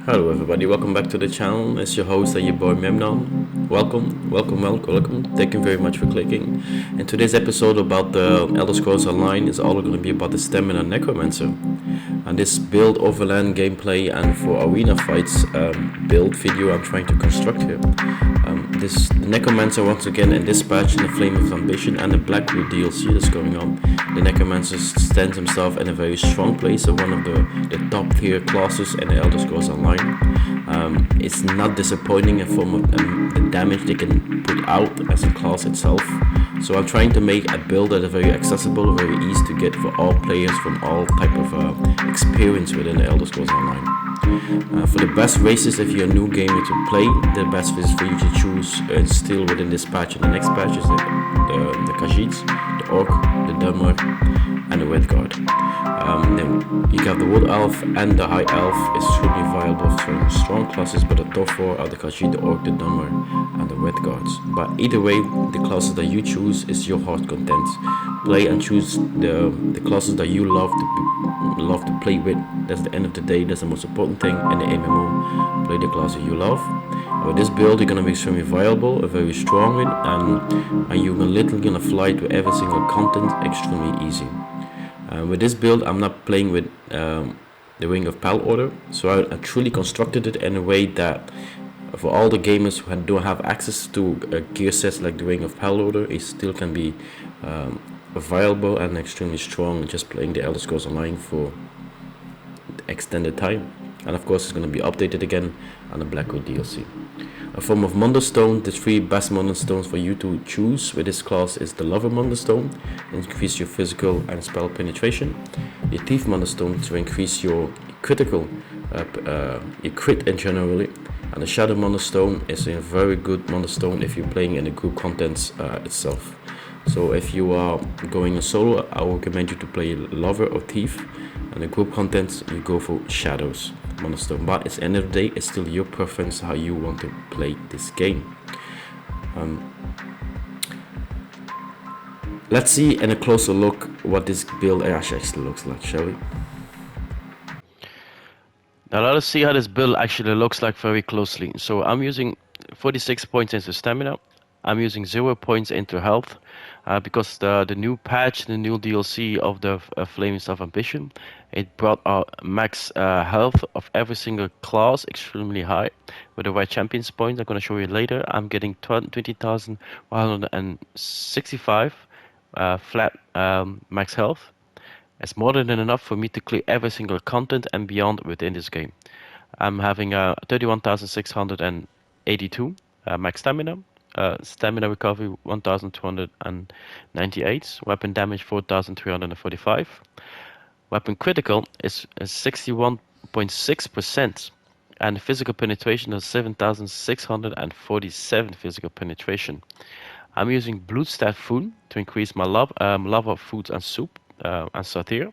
Hello everybody, welcome back to the channel. It's your host and your boy Memnon. Welcome. Thank you very much for clicking. In today's episode about the Elder Scrolls Online is all going to be about the Stamina Necromancer. And this build overland gameplay and for arena fights build video I'm trying to construct here. The Necromancer once again in this patch in the Flame of Ambition and the Blackwood DLC that's going on. The Necromancer stands himself in a very strong place, so one of the top tier classes in the Elder Scrolls Online. It's not disappointing in form of the damage they can put out as a class itself. So I'm trying to make a build that is very accessible, very easy to get for all players from all type of experience within the Elder Scrolls Online. For the best races, if you're a new gamer to play, the best races for you to choose still within this patch and the next patch is the Khajiits, the Orc, the Dunmer, and the Red Guard. Then you have the Wood Elf and the High Elf is extremely viable for strong classes, but the top four are the Khajiit, the Orc, the Dunmer, and the Red Guards. But either way, the classes that you choose is your heart content. Play and choose the classes that you love to play with. That's the end of the day. That's the most important thing in the MMO. Play the classes you love. With this build, you're gonna be extremely viable, very strong with, and you're literally gonna fly to every single content extremely easy. With this build, I'm not playing with the Ring of Pal order, so I truly constructed it in a way that for all the gamers who don't have access to gear sets like the Ring of Pal order, it still can be viable and extremely strong just playing the Elder Scrolls Online for extended time. And of course it's going to be updated again on the Blackwood DLC. A form of Mundus stone, the three best Mundus stones for you to choose with this class is the Lover Mundus stone, increase your physical and spell penetration. Your Thief Mundus stone to increase your critical, your crit in generally. And the Shadow Mundus stone is a very good Mundus stone if you're playing in the group contents itself. So if you are going in solo, I would recommend you to play Lover or Thief, and the group contents you go for Shadows Mundus stone. But at the end of the day, it's still your preference how you want to play this game. Let's see in a closer look what this build actually looks like, shall we? Now let us see how this build actually looks like very closely. So I'm using 46 points into stamina. I'm using 0 points into health because the new patch, the new DLC of the Flames of Ambition, it brought our max health of every single class extremely high with the right champions points. I'm going to show you later. I'm getting 20,165 flat max health. It's more than enough for me to clear every single content and beyond within this game. I'm having 31,682 max stamina. Stamina recovery 1,298, weapon damage 4,345, weapon critical is 61.6%, and physical penetration is 7,647 physical penetration. I'm using Bloodstat food to increase my love of foods and soup and satir,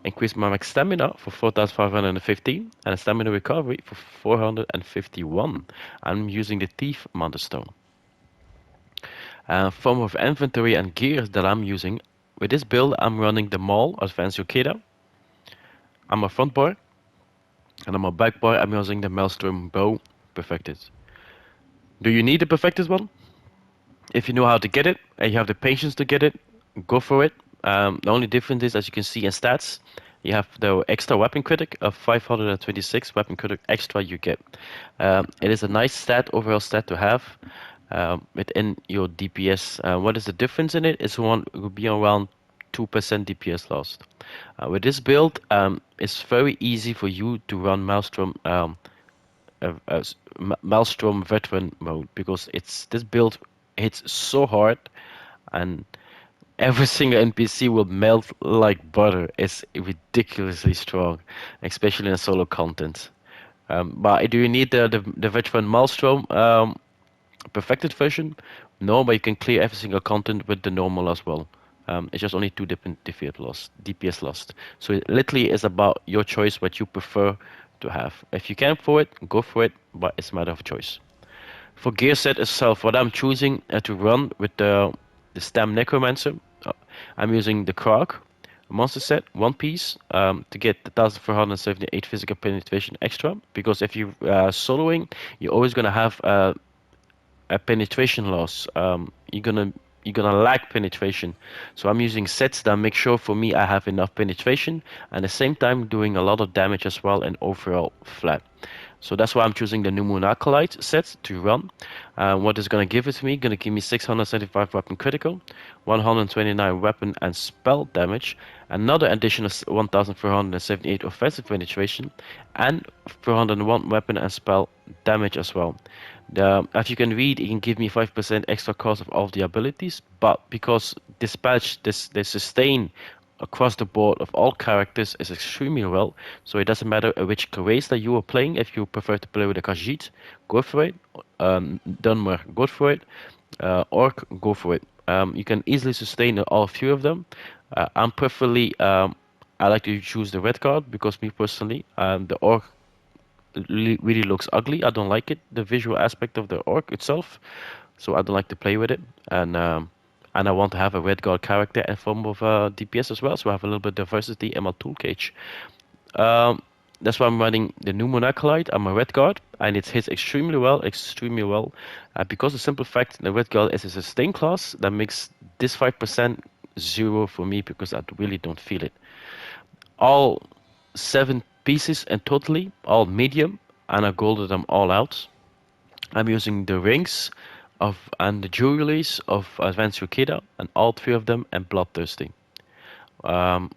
increase my max stamina for 4,515 and a stamina recovery for 451. I'm using the Thief Mundus stone. Form of inventory and gear that I'm using. With this build, I'm running the Maul Advanced Yokeda. I'm a frontbar, and I'm a backbar. I'm using the Maelstrom bow perfected. Do you need the perfected one? If you know how to get it and you have the patience to get it, go for it. The only difference is, as you can see in stats, you have the extra weapon critic of 526 weapon critic extra you get. It is a nice overall stat to have. Within your DPS. What is the difference in it? It will be around 2% DPS lost. With this build, it's very easy for you to run Maelstrom veteran mode because this build hits so hard and every single NPC will melt like butter. It's ridiculously strong, especially in solo content. But do you need the veteran Maelstrom perfected version? No, but you can clear every single content with the normal as well. It's just only 2 different DPS lost. So it literally is about your choice, what you prefer to have. If you can for it, go for it, but it's a matter of choice. For gear set itself, what I'm choosing to run with the Stamina Necromancer, I'm using the Kragh monster set, one piece, to get 1,478 physical penetration extra. Because if you're soloing, you're always gonna have a penetration loss. You're gonna lack penetration. So I'm using sets that make sure for me I have enough penetration, and at the same time doing a lot of damage as well and overall flat. So that's why I'm choosing the new Moon Acolyte set to run. What is going to give it to me? Going to give me 675 weapon critical, 129 weapon and spell damage, another additional 1,478 offensive penetration, and 401 weapon and spell damage as well. As you can read, it can give me 5% extra cost of all of the abilities, but because the sustain across the board of all characters is extremely well, so it doesn't matter which race that you are playing. If you prefer to play with a Khajiit, go for it. Dunmer, go for it. Orc, go for it. You can easily sustain all three of them. I'm preferably, I like to choose the red card because me personally, the Orc really looks ugly. I don't like it, the visual aspect of the Orc itself, so I don't like to play with it. And I want to have a red guard character in form of DPS as well, so I have a little bit of diversity in my tool cage. That's why I'm running the new Moon Acolyte. I'm a red guard, and it hits extremely well, because the simple fact the red guard is a sustain class that makes this 5% zero for me because I really don't feel it. All 7 pieces and totally, all medium, and I golded them all out. I'm using the rings and the jewelries of Advanced Yokeda, and all 3 of them, and bloodthristy. A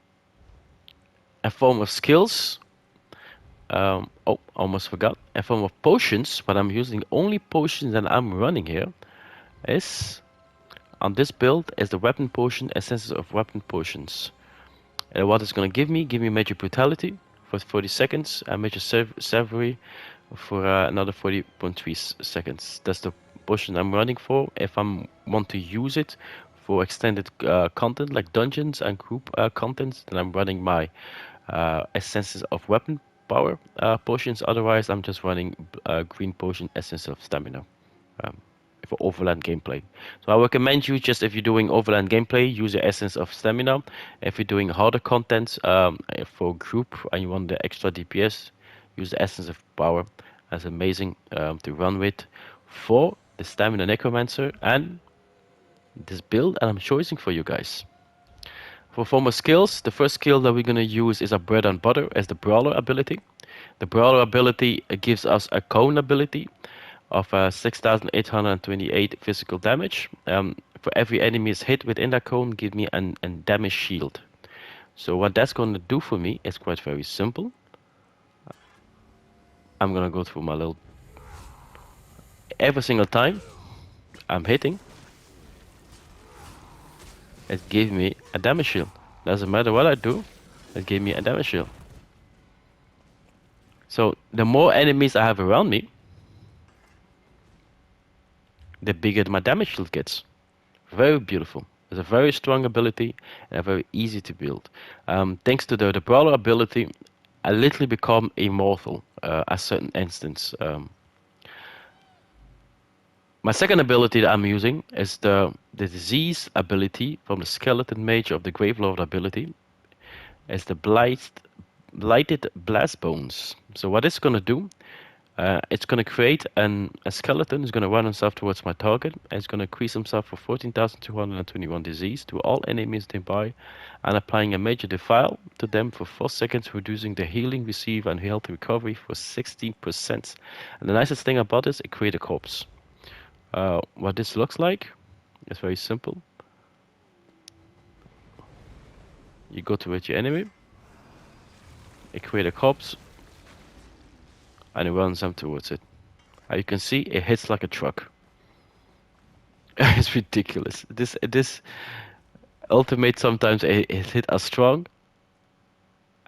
form of skills. Almost forgot. A form of potions, but I'm using only potions that I'm running here. Is on this build is the weapon potion, essences of weapon potions. And what it's gonna give me? Give me major brutality for 40 seconds, and major savory for another 40.3 seconds. That's the potion I'm running for. If I want to use it for extended content like dungeons and group contents, then I'm running my essences of weapon power potions. Otherwise, I'm just running green potion, essence of stamina for overland gameplay. So I recommend you, just if you're doing overland gameplay, use the essence of stamina. If you're doing harder content for group and you want the extra DPS, use the essence of power. That's amazing to run with for the Stamina Necromancer and this build, and I'm choosing for you guys. For former skills, the first skill that we're going to use is a bread and butter as the Brawler ability. The Brawler ability gives us a cone ability of 6,828 physical damage. For every enemy is hit within that cone, give me a damage shield. So what that's going to do for me is quite very simple. I'm going to go through my little... Every single time I'm hitting, it gives me a damage shield. Doesn't matter what I do, it gives me a damage shield. So the more enemies I have around me, the bigger my damage shield gets. Very beautiful. It's a very strong ability and very easy to build. Thanks to the Brawler ability, I literally become immortal at certain instance. My second ability that I'm using is the disease ability from the Skeleton Mage of the Gravelord ability. It's the Blighted Blast Bones. So what it's going to do, it's going to create a skeleton. It's going to run himself towards my target. And it's going to increase himself for 14,221 disease to all enemies nearby, and applying a major defile to them for 4 seconds, reducing the healing receive and health recovery for 16%. And the nicest thing about this, it creates a corpse. What this looks like is very simple. You go towards your enemy, it creates a corpse, and it runs them towards it. As you can see, it hits like a truck. It's ridiculous. This ultimate sometimes it hit as strong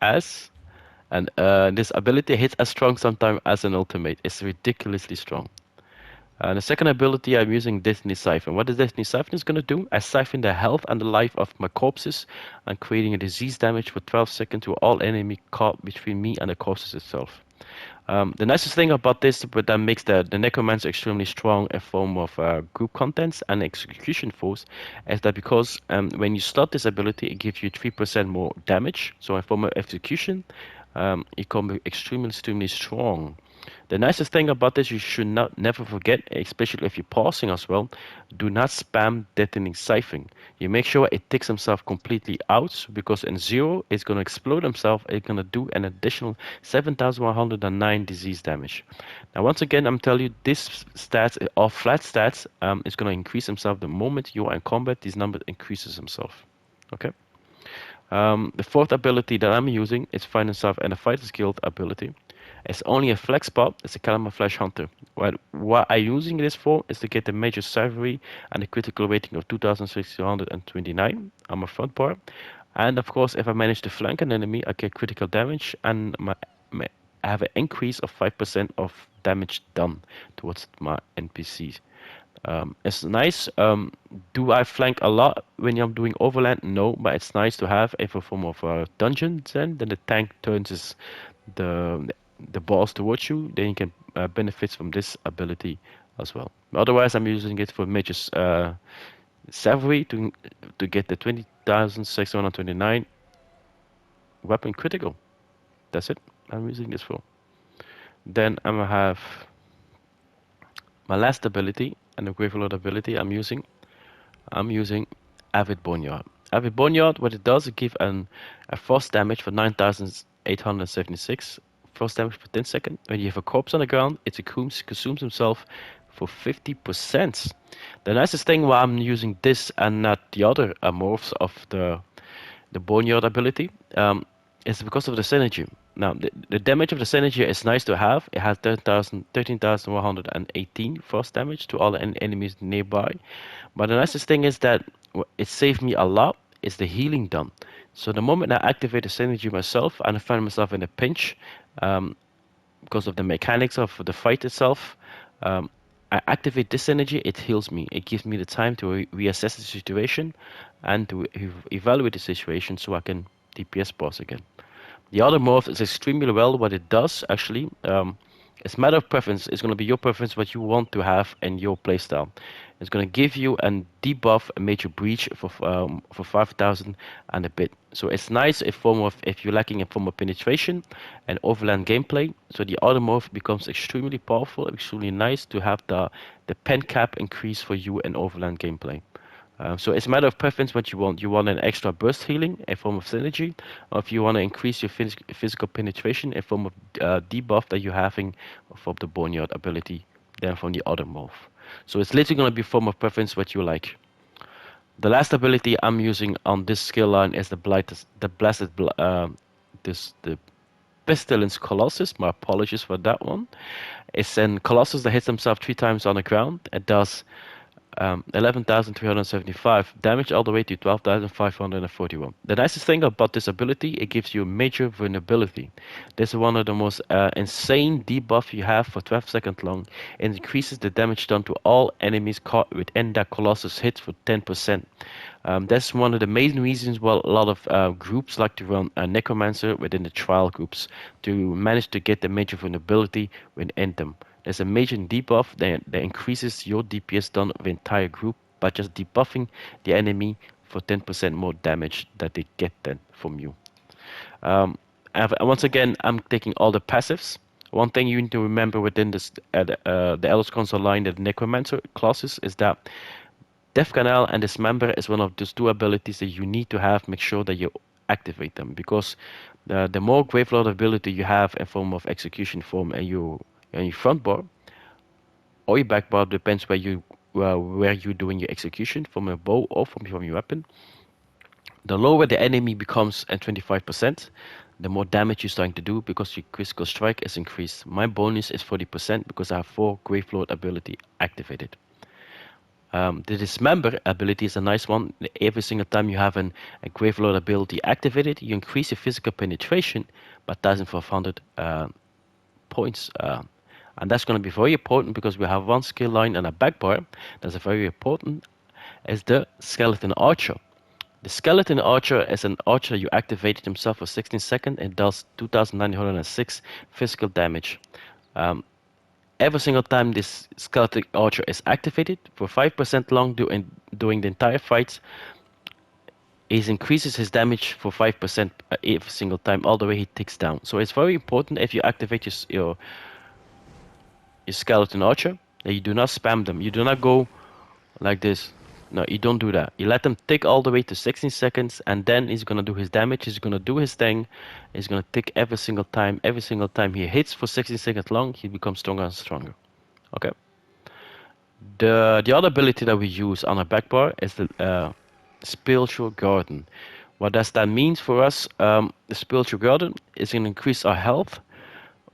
as, and this ability hits as strong sometimes as an ultimate. It's ridiculously strong. The second ability, I'm using Destiny Siphon. What is Destiny Siphon is going to do? I siphon the health and the life of my corpses and creating a disease damage for 12 seconds to all enemy caught between me and the corpses itself. The nicest thing about this, but that makes the Necromancer extremely strong in form of group contents and execution force, is that because when you start this ability, it gives you 3% more damage. So in form of execution, it can be extremely strong. The nicest thing about this, you should never forget, especially if you're passing as well, do not spam detonating siphon. You make sure it takes himself completely out, because in 0, it's going to explode himself. It's going to do an additional 7,109 disease damage. Now, once again, I'm telling you, this stats are flat stats. It's going to increase himself the moment you are in combat. This number increases himself. Okay. The fourth ability that I'm using is Find Himself and a Fighter's Guild ability. It's only a flex spot. It's a camouflage hunter. What I'm using this for is to get the major savory and a critical rating of 2,629 on my front bar. And of course, if I manage to flank an enemy, I get critical damage and I have an increase of 5% of damage done towards my NPCs. It's nice. Do I flank a lot when I'm doing overland? No, but it's nice to have if a form of dungeon. Then the tank turns the the boss towards you. Then you can benefit from this ability as well. Otherwise, I'm using it for major savory to get the 20,629 weapon critical. That's it. I'm using this for. Then I'm gonna have my last ability and the Gravelord ability I'm using Avid Boneyard. Avid Boneyard, what it does, it gives a frost damage for 9,876 frost damage for 10 seconds. When you have a corpse on the ground, it consumes himself for 50%. The nicest thing why I'm using this and not the other morphs of the Boneyard ability is because of the synergy. Now, the damage of the synergy is nice to have. It has 13,118 frost damage to all the enemies nearby. But the nicest thing is that it saved me a lot is the healing done. So the moment I activate the synergy myself and I find myself in a pinch because of the mechanics of the fight itself, I activate this energy, it heals me. It gives me the time to reassess the situation and to evaluate the situation so I can DPS boss again. The other morph is extremely well. What it does, actually, it's a matter of preference. It's going to be your preference what you want to have in your playstyle. It's going to give you a debuff, a major breach for 5,000 and a bit. So it's nice if you're lacking a form of penetration and overland gameplay. So the other morph becomes extremely powerful, extremely nice to have the pen cap increase for you in overland gameplay. So it's a matter of preference what you want. You want an extra burst healing, a form of synergy, or if you want to increase your physical penetration, a form of debuff that you're having from the Boneyard ability, then from the other morph. So it's literally going to be a form of preference what you like. The last ability I'm using on this skill line is the Pestilence Colossus. My apologies for that one. It's a Colossus that hits himself 3 times on the ground. It does 11,375 damage all the way to 12,541. The nicest thing about this ability, it gives you major vulnerability. This is one of the most insane debuff you have for 12 seconds long. It increases the damage done to all enemies caught within that Colossus hit for 10%. That's one of the main reasons why a lot of groups like to run a Necromancer within the trial groups to manage to get the major vulnerability within them. There's a major debuff that increases your DPS done of the entire group by just debuffing the enemy for 10% more damage that they get then from you. Once again, I'm taking all the passives. One thing you need to remember within this the Elder Scrolls Online, the Necromancer classes, is that Death Canal and Dismember is one of those 2 abilities that you need to have. Make sure that you activate them, because the more Gravelord ability you have in form of execution form and your front bar or your back bar, depends where you're doing your execution, from a bow or from your weapon. The lower the enemy becomes at 25%, the more damage you're starting to do because your critical strike is increased. My bonus is 40% because I have 4 Gravelord ability activated. The Dismember ability is a nice one. Every single time you have a Gravelord ability activated, you increase your physical penetration by 1,500 points. And that's going to be very important because we have one skill line and a backbar. That's very important. Is the Skeleton Archer. The skeleton archer is an archer you activated himself for 16 seconds and does 2,906 physical damage. Um, every single time this skeleton archer is activated for 5% long during the entire fight, it increases his damage for 5% every single time, all the way he ticks down. So it's very important if you activate your skeleton archer that you do not spam them. You do not go like this. No, you don't do that. You let them tick all the way to 16 seconds, and then he's gonna do his damage. He's gonna do his thing. He's gonna tick every single time. Every single time he hits for 16 seconds long, he becomes stronger and stronger. Okay. The other ability that we use on our backbar is the spiritual garden. What does that mean for us? The spiritual garden is gonna increase our health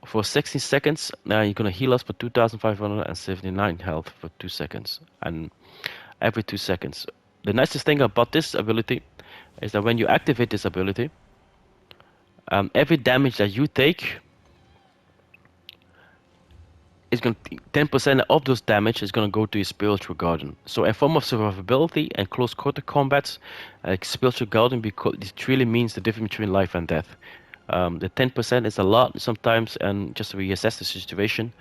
for 16 seconds. Now you're gonna heal us for 2,579 health for 2 seconds, and every 2 seconds. The nicest thing about this ability is that when you activate this ability, every damage that you take is going to 10% of those damage is going to go to your spiritual garden. So a form of survivability and close quarter combats, spiritual garden, because it really means the difference between life and death. The 10% is a lot sometimes, and just to reassess the situation,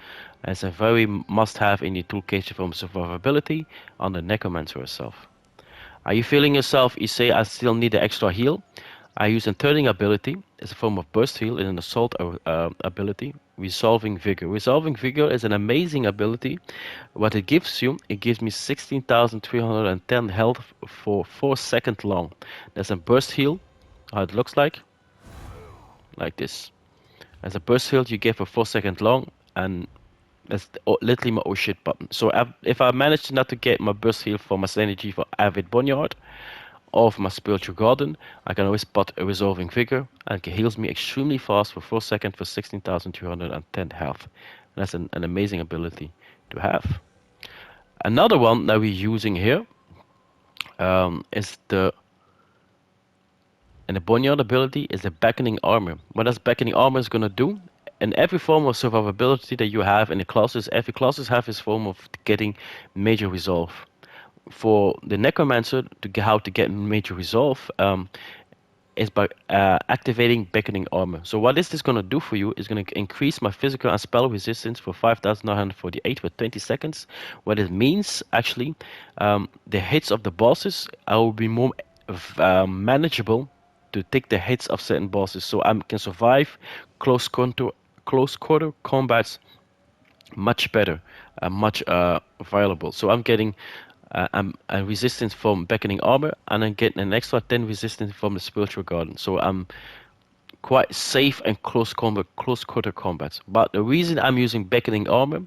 it's a very must-have in your toolkit from survivability on the Necromancer herself. Are you feeling yourself? You say, I still need the extra heal. I use a turning ability. It's a form of burst heal in an assault ability. Resolving Vigor. Resolving Vigor is an amazing ability. What it gives you, it gives me 16,310 health for 4 seconds long. There's a burst heal, how it looks like this. As a burst heal you get for 4 seconds long, and that's literally my oh shit button. So if I manage not to get my burst heal for my Synergy for Avid Boneyard, or for my Spiritual Garden, I can always spot a Resolving Vigor, and it heals me extremely fast for 4 seconds for 16,210 health. And that's an amazing ability to have. Another one that we're using here is the Boneyard ability is the Beckoning Armor. What does Beckoning Armor is going to do? In every form of survivability that you have in the classes, every classes have this form of getting major resolve. For the Necromancer, how to get major resolve is by activating Beckoning Armor. So what is this going to do for you is going to increase my physical and spell resistance for 5,948 for 20 seconds. What it means, actually, the hits of the bosses will be more manageable to take the hits of certain bosses. So I can survive close quarter combats much better, much viable. So I'm getting a resistance from Beckoning Armor, and I'm getting an extra 10 resistance from the Spiritual Garden. So I'm quite safe and close quarter combats. But the reason I'm using Beckoning Armor,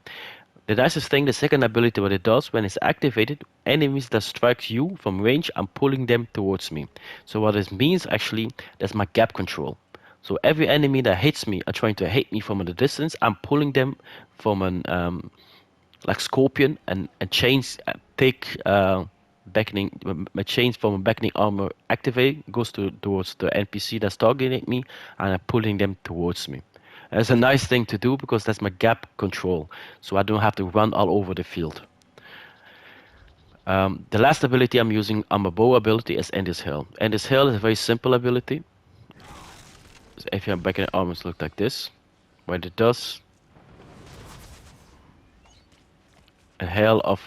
the nicest thing, the second ability, what it does when it's activated, enemies that strike you from range, I'm pulling them towards me. So what it means, actually, that's my gap control. So every enemy that hits me are trying to hit me from a distance, I'm pulling them from an like Scorpion, and chains take beckoning, my chains from a Beckoning Armor activate goes towards the NPC that's targeting me, and I'm pulling them towards me. And it's a nice thing to do because that's my gap control, so I don't have to run all over the field. The last ability I'm using on my bow ability is Endless Hell. Endless Hell is a very simple ability. So if you have Beckoning Armors, look like this. What it does, a hail of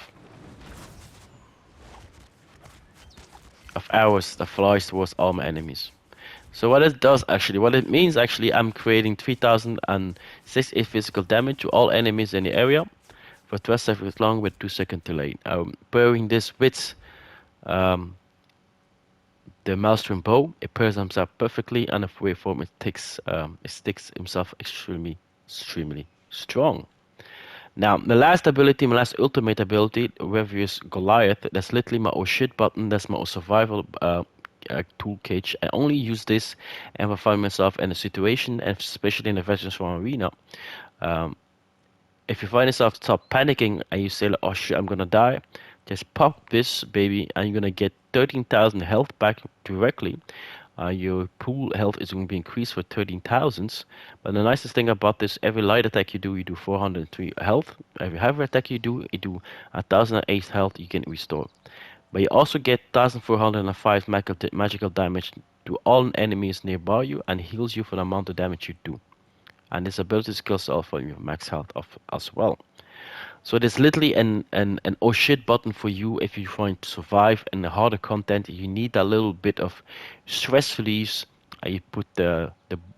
arrows that flies towards all my enemies. So what it does, actually, what it means, actually, I'm creating 3,068 physical damage to all enemies in the area for 12 seconds long with 2 second delay. I'm pairing this with the Maelstrom bow. It pairs himself perfectly, and if waveform it sticks himself extremely strong. Now, the last ability, my last ultimate ability, Revious Goliath, that's literally my oh shit button, that's my survival tool cage. I only use this if I find myself in a situation, especially in the Vateshran arena. If you find yourself stop panicking and you say, like, oh shit, I'm gonna die, just pop this baby and you're gonna get 13,000 health back directly. Your pool health is going to be increased for 13,000. But the nicest thing about this, every light attack you do 403 health. Every heavy attack you do 1,008 health you can restore. But you also get 1405 magical damage to all enemies nearby you and heals you for the amount of damage you do. And this ability skills also for your max health as well. So there's literally an oh shit button for you if you're trying to survive in the harder content. You need a little bit of stress release. You put uh,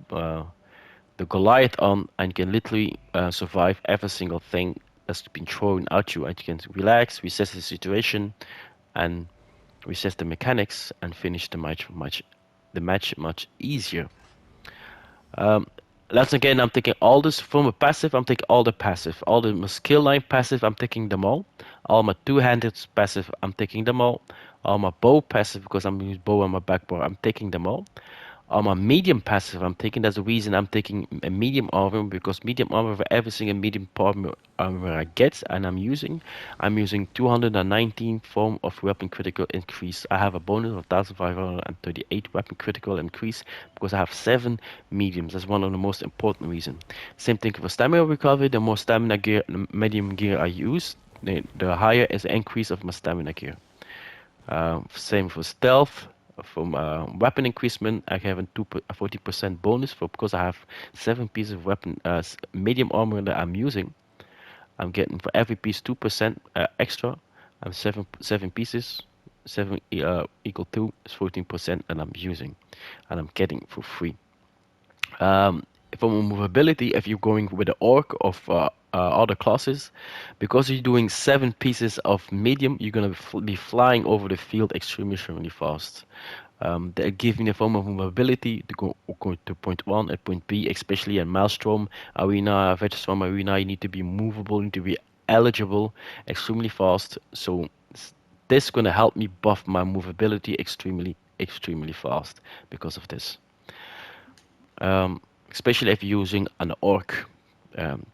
the Goliath on and you can literally survive every single thing that's been thrown at you, and you can relax, reassess the situation, and reset the mechanics and finish the match much easier. Um, Once again, I'm taking all this from a passive. I'm taking all the passive, all the my skill line passive. I'm taking them all my two-handed passive. I'm taking them all my bow passive because I'm using bow on my backbar. I'm taking them all my medium passive. I'm taking that's the reason I'm taking a medium armor, because medium armor for every single medium armor I get and I'm using 219 form of weapon critical increase. I have a bonus of 1538 weapon critical increase because I have 7 mediums. That's one of the most important reasons. Same thing for stamina recovery. The more stamina gear, medium gear I use, the higher is the increase of my stamina gear. Same for stealth. From weapon increasement, I have a 40% bonus for because I have 7 pieces of weapon medium armor that I'm using. I'm getting for every piece 2% extra. I'm seven pieces. 7 equal to is 14%, and I'm using, and I'm getting for free. From movability, if you're going with the orc of other classes, because you're doing 7 pieces of medium, you're gonna be flying over the field extremely fast. They give me a form of mobility to go to point 1 and point B, especially in Maelstrom arena, Vateshran arena. You need to be movable, you need to be eligible extremely fast. So this is gonna help me buff my movability extremely fast because of this. Especially if you're using an orc,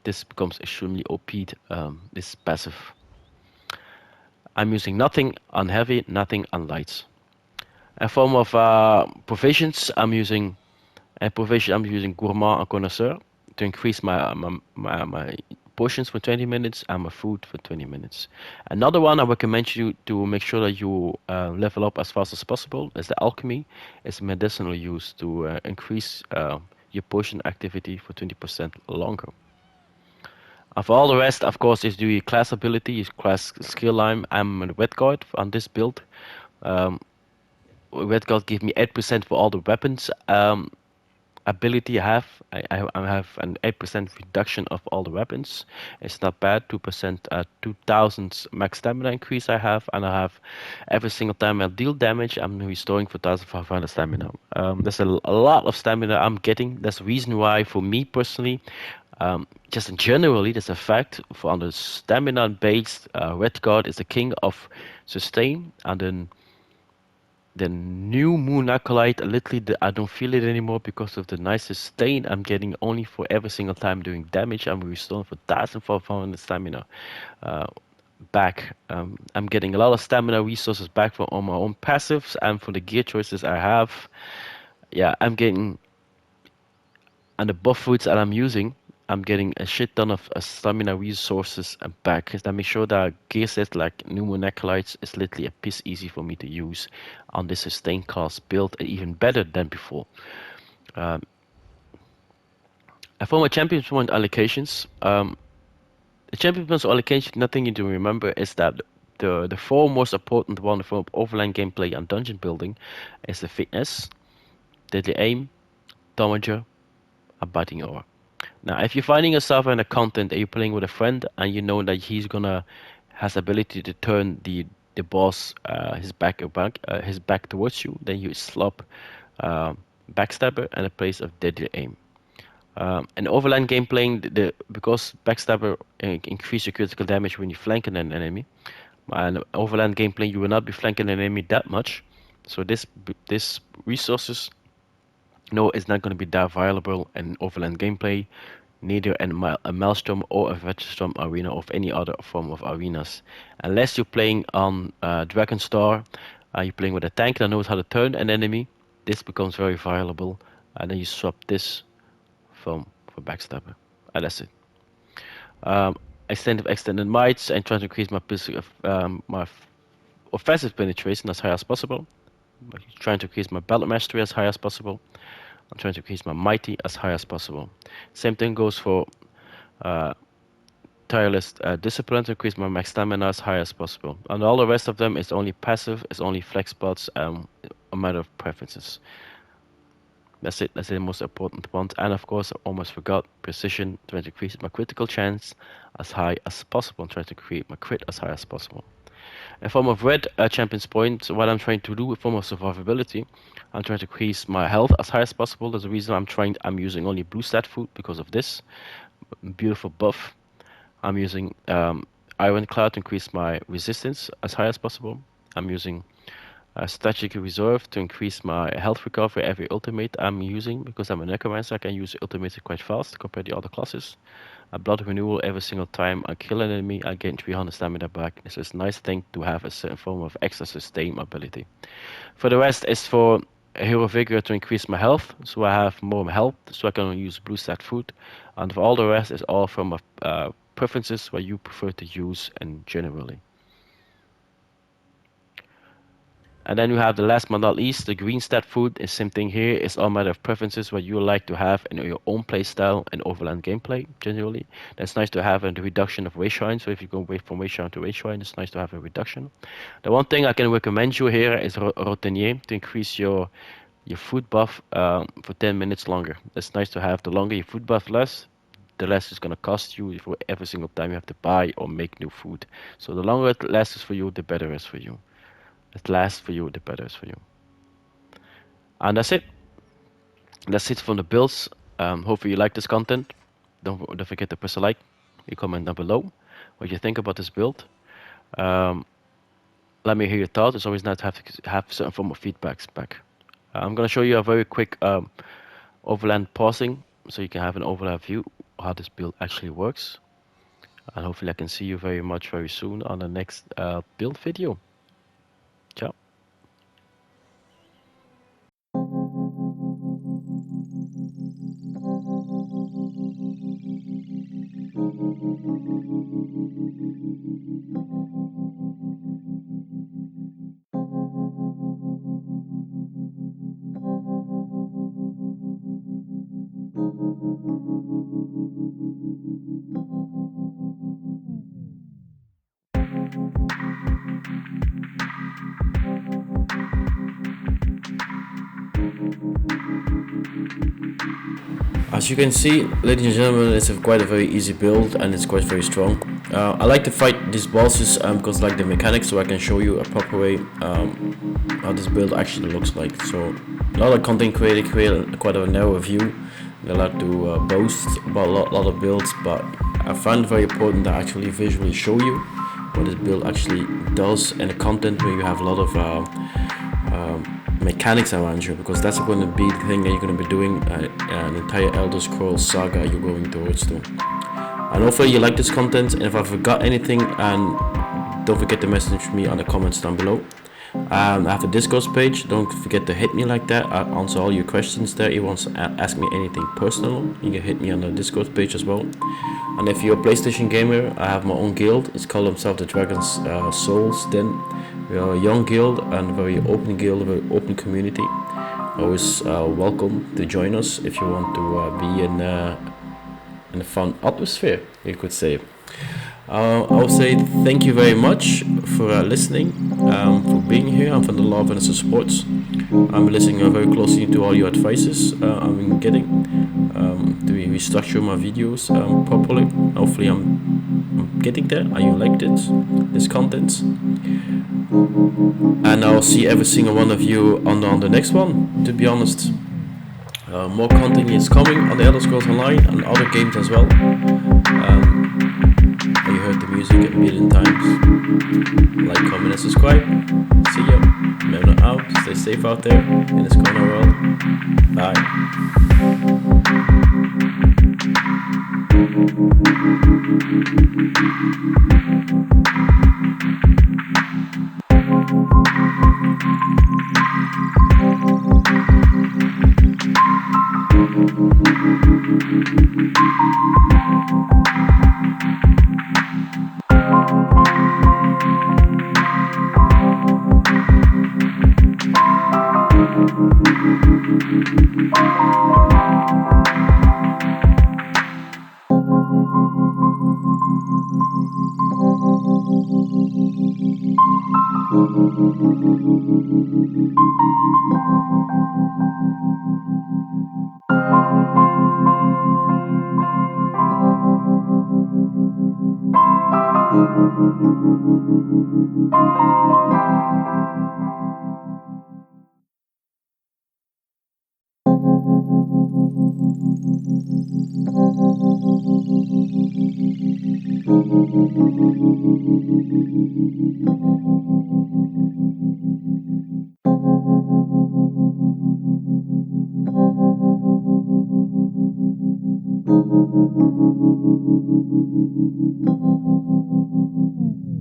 this becomes extremely OP. This passive. I'm using nothing on heavy, nothing on light. A form of provisions, I'm using gourmand and connoisseur to increase my potions for 20 minutes and my food for 20 minutes. Another one I recommend you to make sure that you level up as fast as possible is the alchemy. It's medicinal use to increase your potion activity for 20% longer. And for all the rest, of course, is your class ability, your class skill line. I'm a red guard on this build. Um, Red guard give me 8% for all the weapons. Ability I have. I have an 8% reduction of all the weapons. It's not bad. 2%, 2000 max stamina increase I have, and I have every single time I deal damage, I'm restoring for 1500 stamina. There's a lot of stamina I'm getting. That's the reason why, for me personally, just generally, there's a fact for on the stamina based red guard is the king of sustain, and then the new Moon Acolyte, literally, I don't feel it anymore because of the nice sustain I'm getting only for every single time doing damage. I'm restoring for 1500 stamina back. I'm getting a lot of stamina resources back from all my own passives and for the gear choices I have. Yeah, I'm getting, and the buff foods that I'm using, I'm getting a shit ton of stamina resources back. I make sure that gear sets like new Moon Acolytes is literally a piece easy for me to use on this sustain cast build, even better than before. And for my champion point allocations, the champion points allocation, nothing you need to remember is that the four most important one from overland gameplay and dungeon building is the fitness, deadly aim, damager, and biting aura. Now, if you're finding yourself in a content and you're playing with a friend and you know that he's gonna has ability to turn the boss his back towards you, then you slap backstabber and a place of deadly aim. In overland game playing, because backstabber increase your critical damage when you flank an enemy, and overland gameplay you will not be flanking an enemy that much, so this resources no, it's not going to be that valuable in overland gameplay, neither in a Maelstrom or a Vateshran arena or any other form of arenas. Unless you're playing on Dragon Star, you're playing with a tank that knows how to turn an enemy, this becomes very valuable, and then you swap this for Backstabber. And that's it. Extended mites and trying to increase my offensive penetration as high as possible. I'm trying to increase my battle mastery as high as possible. I'm trying to increase my mighty as high as possible. Same thing goes for tireless discipline to increase my max stamina as high as possible. And all the rest of them is only passive, it's only flex spots, a matter of preferences. That's it. That's the most important one. And of course, I almost forgot precision, trying to increase my critical chance as high as possible and try to create my crit as high as possible. In form of red champion's point, what I'm trying to do in form of survivability, I'm trying to increase my health as high as possible. There's a reason I'm using only blue stat food because of this beautiful buff. I'm using Ironclad to increase my resistance as high as possible. I'm using Strategic Reserve to increase my health recovery every ultimate I'm using. Because I'm a Necromancer, I can use ultimates quite fast compared to other classes. A Blood Renewal every single time I kill an enemy, I gain 300 stamina back. It's a nice thing to have a certain form of extra sustain ability. For the rest is for Hero Vigor to increase my health, so I have more health, so I can use blue stat food. And for all the rest is all from preferences what you prefer to use and generally. And then you have the last but not least, the green stat food is same thing here. It's all matter of preferences what you like to have in your own play style and overland gameplay generally. That's nice to have a reduction of way shrine. So if you go away from way shrine to way shrine, it's nice to have a reduction. The one thing I can recommend you here is Rotenier to increase your food buff for 10 minutes longer. It's nice to have. The longer your food buff lasts, the less it's going to cost you for every single time you have to buy or make new food. So the longer it lasts for you, the better it is for you. It lasts for you, the better it is for you. And that's it. That's it from the builds. Hopefully you like this content. Don't forget to press a like. You comment down below what you think about this build. Let me hear your thoughts. It's always nice to have certain form of feedbacks back. I'm going to show you a very quick overland pausing so you can have an overland view of how this build actually works. And hopefully I can see you very soon on the next build video. Ciao. As you can see, ladies and gentlemen, it's quite a very easy build and it's quite very strong. I like to fight these bosses because I like the mechanics, so I can show you a proper way how this build actually looks like. So a lot of content creators create quite a narrow view. They like to boast about a lot of builds, but I find it very important to actually visually show you what this build actually does and the content where you have a lot of mechanics around you, because that's going to be the thing that you're going to be doing an entire Elder Scrolls saga you're going towards to. And hopefully you like this content, and if I forgot anything, and don't forget to message me on the comments down below. I have a Discord page, don't forget to hit me like that. I answer all your questions there. If you want to ask me anything personal, you can hit me on the Discord page as well. And if you're a PlayStation gamer, I have my own guild. It's called himself the Dragon's Souls Den. We are a young guild and a very open guild, a very open community. Always welcome to join us if you want to be in a fun atmosphere, you could say. I'll say thank you very much for listening, for being here, and for the love and the support. I'm listening very closely to all your advices I'm getting to restructure my videos properly. Hopefully I'm getting there and you liked it, this content. And I'll see every single one of you on the next one, to be honest. More content is coming on the Elder Scrolls Online and other games as well. You heard the music a million times. Like, comment, and subscribe. See ya. Remember out. Stay safe out there in this corner world. Bye.